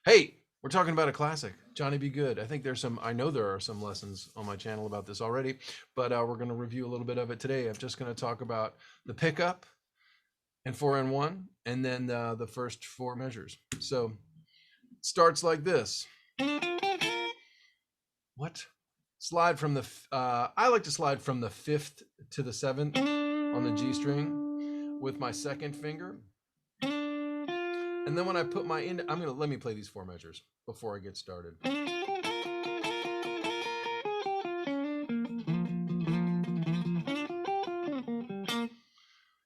Hey, we're talking about a classic, Johnny Be Good. I know there are some lessons on my channel about this already, but we're going to review a little bit of it today. I'm just going to talk about the pickup and 4 and 1, and then the first four measures. So it starts like this. What? Slide from the, I like to slide from the 5th to the 7th on the G string with my second finger. And then when I put my let me play these four measures before I get started.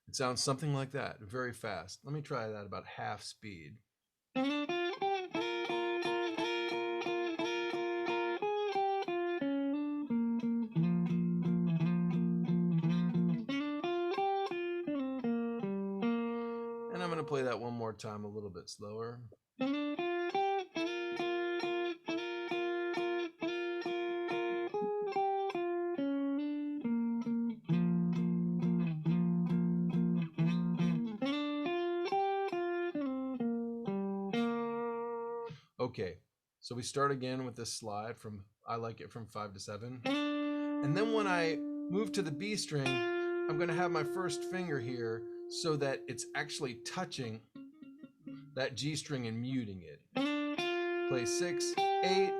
It sounds something like that, very fast. Let me try that about half speed. And I'm going to play that one more time a little bit slower. Okay, so we start again with this slide from, I like it from 5 to 7. And then when I move to the B string, I'm going to have my first finger here so that it's actually touching that G string and muting it. Play 6, 8,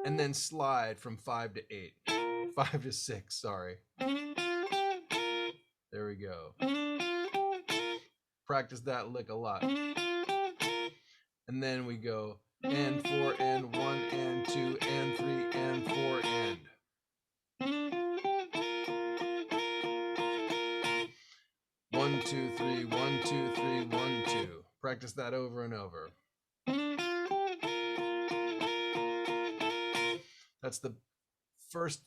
and then slide from 5 to 8. 5 to 6, sorry. There we go. Practice that lick a lot. And then we go and 4 and 1 and 2 and 3 and 4 and. 1, 2, 3, 1, 2, 3, 1, 2. Practice that over and over. That's the first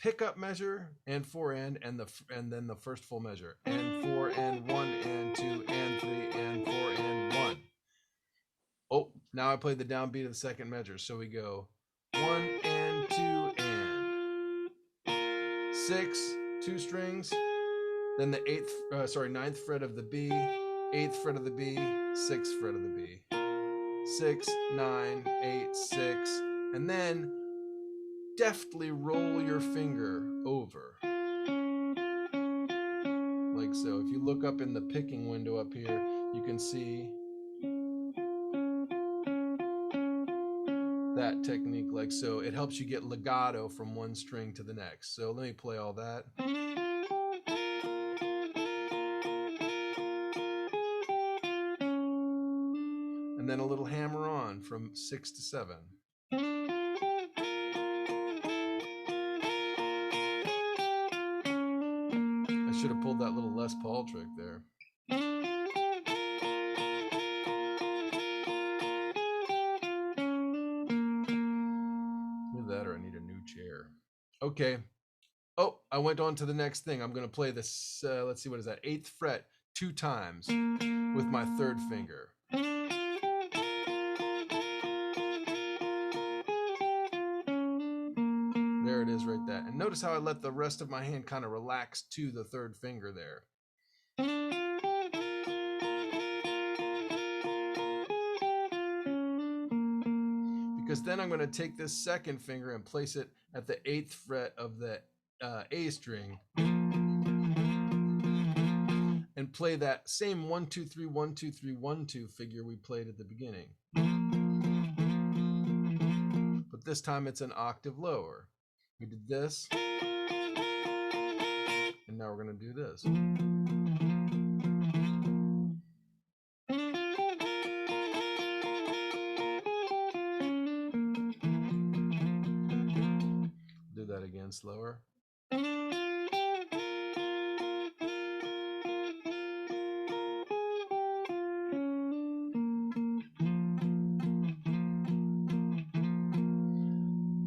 pickup measure and 4 and then the first full measure. And 4 and 1 and 2 and 3 and 4 and 1. Oh, now I played the downbeat of the second measure. So we go 1 and 2 and 6, 2 strings, then the ninth fret of the B, 8th fret of the B, 6th fret of the B. 6, 9, 8, 6, and then deftly roll your finger over. Like so. If you look up in the picking window up here, you can see that technique like so. It helps you get legato from one string to the next. So let me play all that. And then a little hammer on from 6 to 7. I should have pulled that little Les Paul trick there. Either that or I need a new chair. Okay. Oh, I went on to the next thing. I'm going to play this, let's see, what is that? 8th fret 2 times with my third finger. There it is right there. And notice how I let the rest of my hand kind of relax to the third finger there. Because then I'm going to take this second finger and place it at the 8th fret of the A string and play that same 1, 2, 3, 1, 2, 3, 1, 2 figure we played at the beginning. But this time it's an octave lower. We did this, and now we're going to do this. Do that again, slower.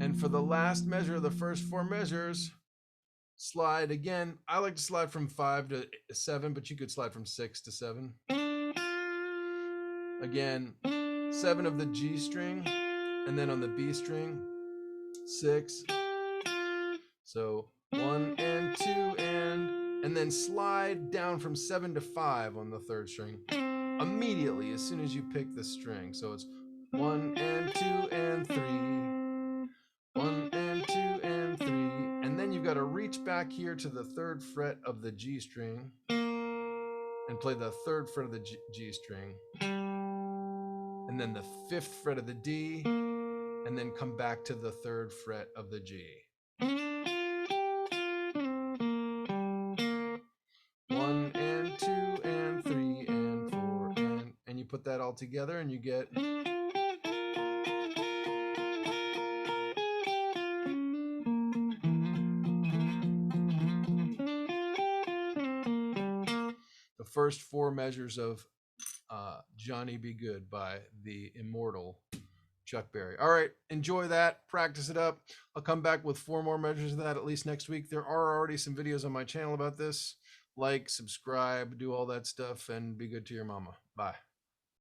And for the last measure, the first four measures, slide again. I like to slide from 5 to 7, but you could slide from 6 to 7. Again, 7 of the G string, and then on the B string, 6. So 1 and 2 and then slide down from 7 to 5 on the third string immediately as soon as you pick the string. So it's 1 and 2 and 3. 1 and 2 and 3. And then you've got to reach back here to the 3rd fret of the G string and play the 3rd fret of the G string. And then the 5th fret of the D, and then come back to the 3rd fret of the G. 1 and 2 and 3 and 4 and you put that all together and you get the first 4 measures of Johnny Be Good by the immortal Chuck Berry. All right, enjoy that, practice it up. I'll come back with 4 more measures of that at least next week. There are already some videos on my channel about this. Like, subscribe, do all that stuff, and be good to your mama. Bye.